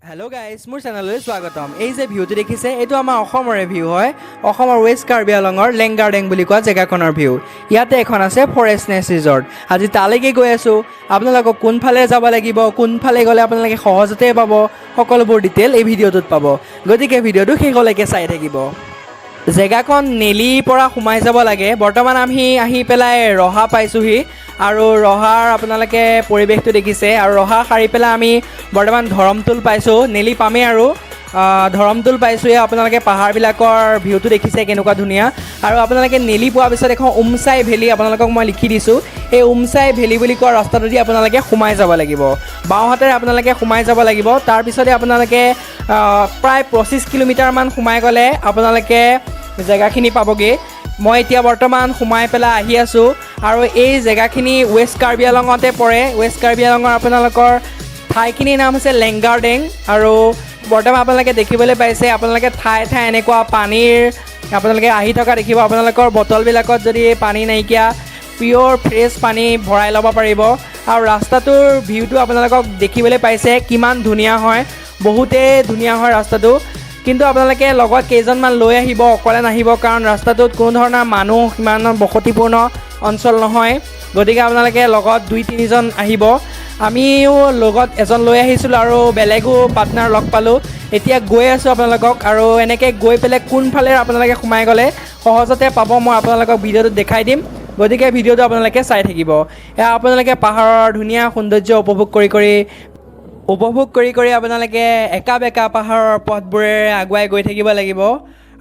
Hello' guys, মোৰ চেনেললৈ স্বাগতম। এই যে ভিউটো দেখিছে, এইটো আমাৰ অসমৰে ভিউ হয়। অসমৰ ৱেষ্ট কাৰ্বি আংলঙৰ লেংগাৰডেং বুলি কোৱা জেগাখনৰ ভিউ। ইয়াতে এখন আছে ফৰেষ্ট নেষ্ট ৰিজৰ্ট। আজি তালৈকে গৈ আছোঁ। আপোনালোকক কোনফালে যাব লাগিব, কোনফালে গ'লে আপোনালোকে সহজতে পাব, সকলোবোৰ ডিটেইল এই ভিডিঅ'টোত পাব। গতিকে ভিডিঅ'টো শেষলৈকে চাই থাকিব। জেগাখন নেলিৰ পৰা সোমাই যাব লাগে। বৰ্তমান আমি আহি পেলাই ৰহা পাইছোঁহি আৰু ৰহাৰ আপোনালোকে পৰিৱেশটো দেখিছে। আৰু ৰহা সাৰি পেলাই আমি বৰ্তমান ধৰমটোল পাইছোঁ। নেলি পামেই আৰু ধৰমটোল পাইছোঁহে। আপোনালোকে পাহাৰবিলাকৰ ভিউটো দেখিছে কেনেকুৱা ধুনীয়া। আৰু আপোনালোকে নেলি পোৱাৰ পিছত এখন উমচাই ভেলী আপোনালোকক মই লিখি দিছোঁ। এই উমচাই ভেলী বুলি কোৱা ৰাস্তাটোদি আপোনালোকে সোমাই যাব লাগিব। বাওঁহাতেৰে আপোনালোকে সোমাই যাব লাগিব। তাৰপিছতে আপোনালোকে প্ৰায় 25 কিলোমিটাৰমান সোমাই গ'লে আপোনালোকে জেগাখিনি পাবগৈ। মই এতিয়া বৰ্তমান সোমাই পেলাই আহি আছোঁ আৰু এই জেগাখিনি ৱেষ্ট কাৰ্বি আংলঙতে পৰে। ৱেষ্ট কাৰ্বি আংলঙৰ আপোনালোকৰ ঠাইখিনিৰ নাম হৈছে লেংগাৰডেং। আৰু বৰ্তমান আপোনালোকে দেখিবলৈ পাইছে, আপোনালোকে ঠায়ে ঠায়ে এনেকুৱা পানীৰ আপোনালোকে আহি থকা দেখিব। আপোনালোকৰ বটলবিলাকত যদি পানী নাইকিয়া, পিয়'ৰ ফ্ৰেছ পানী ভৰাই ল'ব পাৰিব। আৰু ৰাস্তাটোৰ ভিউটো আপোনালোকক দেখিবলৈ পাইছে কিমান ধুনীয়া হয়, বহুতেই ধুনীয়া হয় ৰাস্তাটো। কিন্তু আপোনালোকে লগত কেইজনমান লৈ আহিব, অকলে নাহিব, কাৰণ ৰাস্তাটোত কোনো ধৰণৰ মানুহ সিমান বসতিপূৰ্ণ অঞ্চল নহয়। গতিকে আপোনালোকে লগত 2-3জন আহিব। আমিও লগত এজন লৈ আহিছিলোঁ আৰু বেলেগো পাৰ্টনাৰ লগ পালোঁ। এতিয়া গৈ আছোঁ আপোনালোকক, আৰু এনেকৈ গৈ পেলাই কোনফালে আপোনালোকে সোমাই গ'লে সহজতে পাব মই আপোনালোকক ভিডিঅ'টোত দেখাই দিম। গতিকে ভিডিঅ'টো আপোনালোকে চাই থাকিব। এয়া আপোনালোকে পাহাৰৰ ধুনীয়া সৌন্দৰ্য উপভোগ কৰি আপোনালোকে একা বেকা পাহাৰৰ পথবোৰেৰে আগুৱাই গৈ থাকিব লাগিব।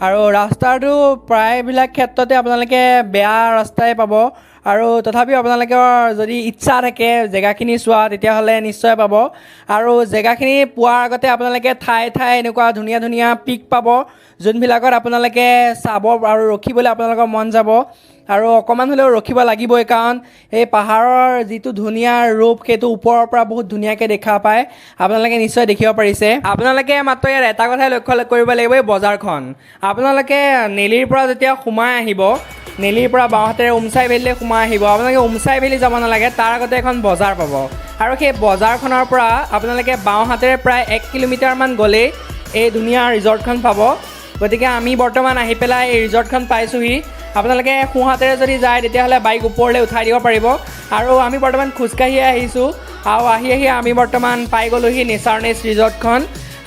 আৰু ৰাস্তাটো প্ৰায়বিলাক ক্ষেত্ৰতে আপোনালোকে বেয়া ৰাস্তাই পাব। আৰু তথাপিও আপোনালোকৰ যদি ইচ্ছা থাকে জেগাখিনি চোৱা, তেতিয়াহ'লে নিশ্চয় পাব। আৰু জেগাখিনি পোৱাৰ আগতে আপোনালোকে ঠায়ে ঠায়ে এনেকুৱা ধুনীয়া ধুনীয়া পিক পাব, যোনবিলাকত আপোনালোকে চাব আৰু ৰখিবলৈ আপোনালোকৰ মন যাব। আৰু অকণমান হ'লেও ৰখিব লাগিবই, কাৰণ এই পাহাৰৰ যিটো ধুনীয়া ৰূপ সেইটো ওপৰৰ পৰা বহুত ধুনীয়াকৈ দেখা পায়। আপোনালোকে নিশ্চয় দেখিব পাৰিছে। আপোনালোকে মাত্ৰ ইয়াত এটা কথাই লক্ষ্য কৰিব লাগিব, এই বজাৰখন। আপোনালোকে নেলিৰ পৰা যেতিয়া সোমাই আহিব, নেলিৰ পৰা বাওঁহাতেৰে উমচাই ভেলীলৈ সোমাই আহিব, আপোনালোকে উমচাই ভেলী যাব নালাগে, তাৰ আগতে এখন বজাৰ পাব। আৰু সেই বজাৰখনৰ পৰা আপোনালোকে বাওঁহাতেৰে প্ৰায় 1 কিলোমিটাৰমান গ'লেই এই ধুনীয়া ৰিজৰ্টখন পাব। গতিকে আমি বৰ্তমান আহি পেলাই এই ৰিজৰ্টখন পাইছোঁহি। আপোনালোকে সোঁহাতেৰে যদি যায় তেতিয়াহ'লে বাইক ওপৰলৈ উঠাই দিব পাৰিব। আৰু আমি বৰ্তমান খোজকাঢ়িয়ে আহিছোঁ, আৰু আহি আমি বৰ্তমান পাই গ'লোহি নেচাৰ নেষ্ট ৰিজৰ্টখন।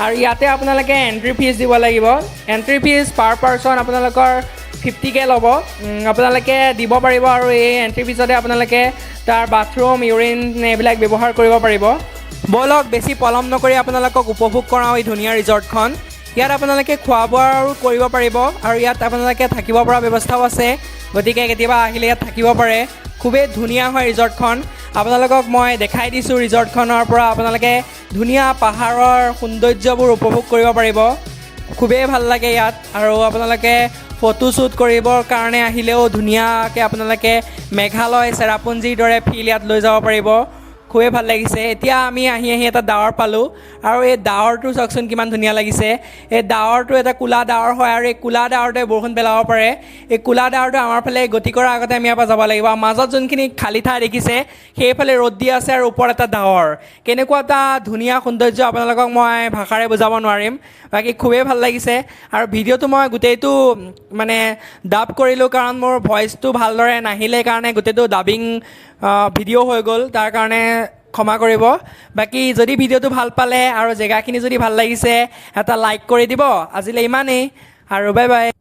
আৰু ইয়াতে আপোনালোকে এণ্ট্ৰি ফিজ দিব লাগিব। এণ্ট্ৰি ফিজ পাৰ পাৰ্চন আপোনালোকৰ 50K ল'ব। আপোনালোকে দিব পাৰিব, আৰু এই এণ্ট্ৰি ফিজতে আপোনালোকে তাৰ বাথৰুম, ইউৰিন এইবিলাক ব্যৱহাৰ কৰিব পাৰিব। ব'লক বেছি পলম নকৰি আপোনালোকক উপভোগ কৰাওঁ এই ধুনীয়া ৰিজৰ্টখন। ইয়াত আপোনালোকে খোৱা বোৱাও কৰিব পাৰিব, আৰু ইয়াত আপোনালোকে থাকিব পৰা ব্যৱস্থাও আছে। গতিকে কেতিয়াবা আহিলে ইয়াত থাকিব পাৰে। খুবেই ধুনীয়া হয় ৰিজৰ্টখন। আপোনালোকক মই দেখাই দিছোঁ ৰিজৰ্টখনৰ পৰা আপোনালোকে ধুনীয়া পাহাৰৰ সৌন্দৰ্যবোৰ উপভোগ কৰিব পাৰিব। খুবেই ভাল লাগে ইয়াত। আৰু আপোনালোকে ফটোশ্বুট কৰিবৰ কাৰণে আহিলেও ধুনীয়াকৈ আপোনালোকে মেঘালয়, চেৰাপুঞ্জীৰ দৰে ফিল ইয়াত লৈ যাব পাৰিব। খুবেই ভাল লাগিছে। এতিয়া আমি আহি এটা ডাৱৰ পালোঁ, আৰু এই ডাৱৰটো চাওকচোন কিমান ধুনীয়া লাগিছে। এই ডাৱৰটো এটা ক'লা ডাৱৰ হয়, আৰু এই ক'লা ডাৱৰটোৱে বৰষুণ পেলাব পাৰে। এই ক'লা ডাৱৰটো আমাৰ ফালে গতি কৰাৰ আগতে আমি ইয়াৰ পৰা যাব লাগিব। মাজত যোনখিনি খালী ঠাই দেখিছে, সেইফালে ৰ'দ দি আছে আৰু ওপৰত এটা ডাৱৰ। কেনেকুৱা এটা ধুনীয়া সৌন্দৰ্য আপোনালোকক মই ভাষাৰে বুজাব নোৱাৰিম। বাকী খুবেই ভাল লাগিছে। আৰু ভিডিঅ'টো মই গোটেইটো ডাব কৰিলোঁ, কাৰণ মোৰ ভইচটো ভালদৰে নাহিলে কাৰণে গোটেইটো ডাবিং ভিডিঅ' হৈ গ'ল, তাৰ কাৰণে ক্ষমা কৰিব। বাকী যদি ভিডিঅ'টো ভাল পালে আৰু জেগাখিনি যদি ভাল লাগিছে, এটা লাইক কৰি দিব। আজিলৈ ইমানেই, আৰু বাই বাই।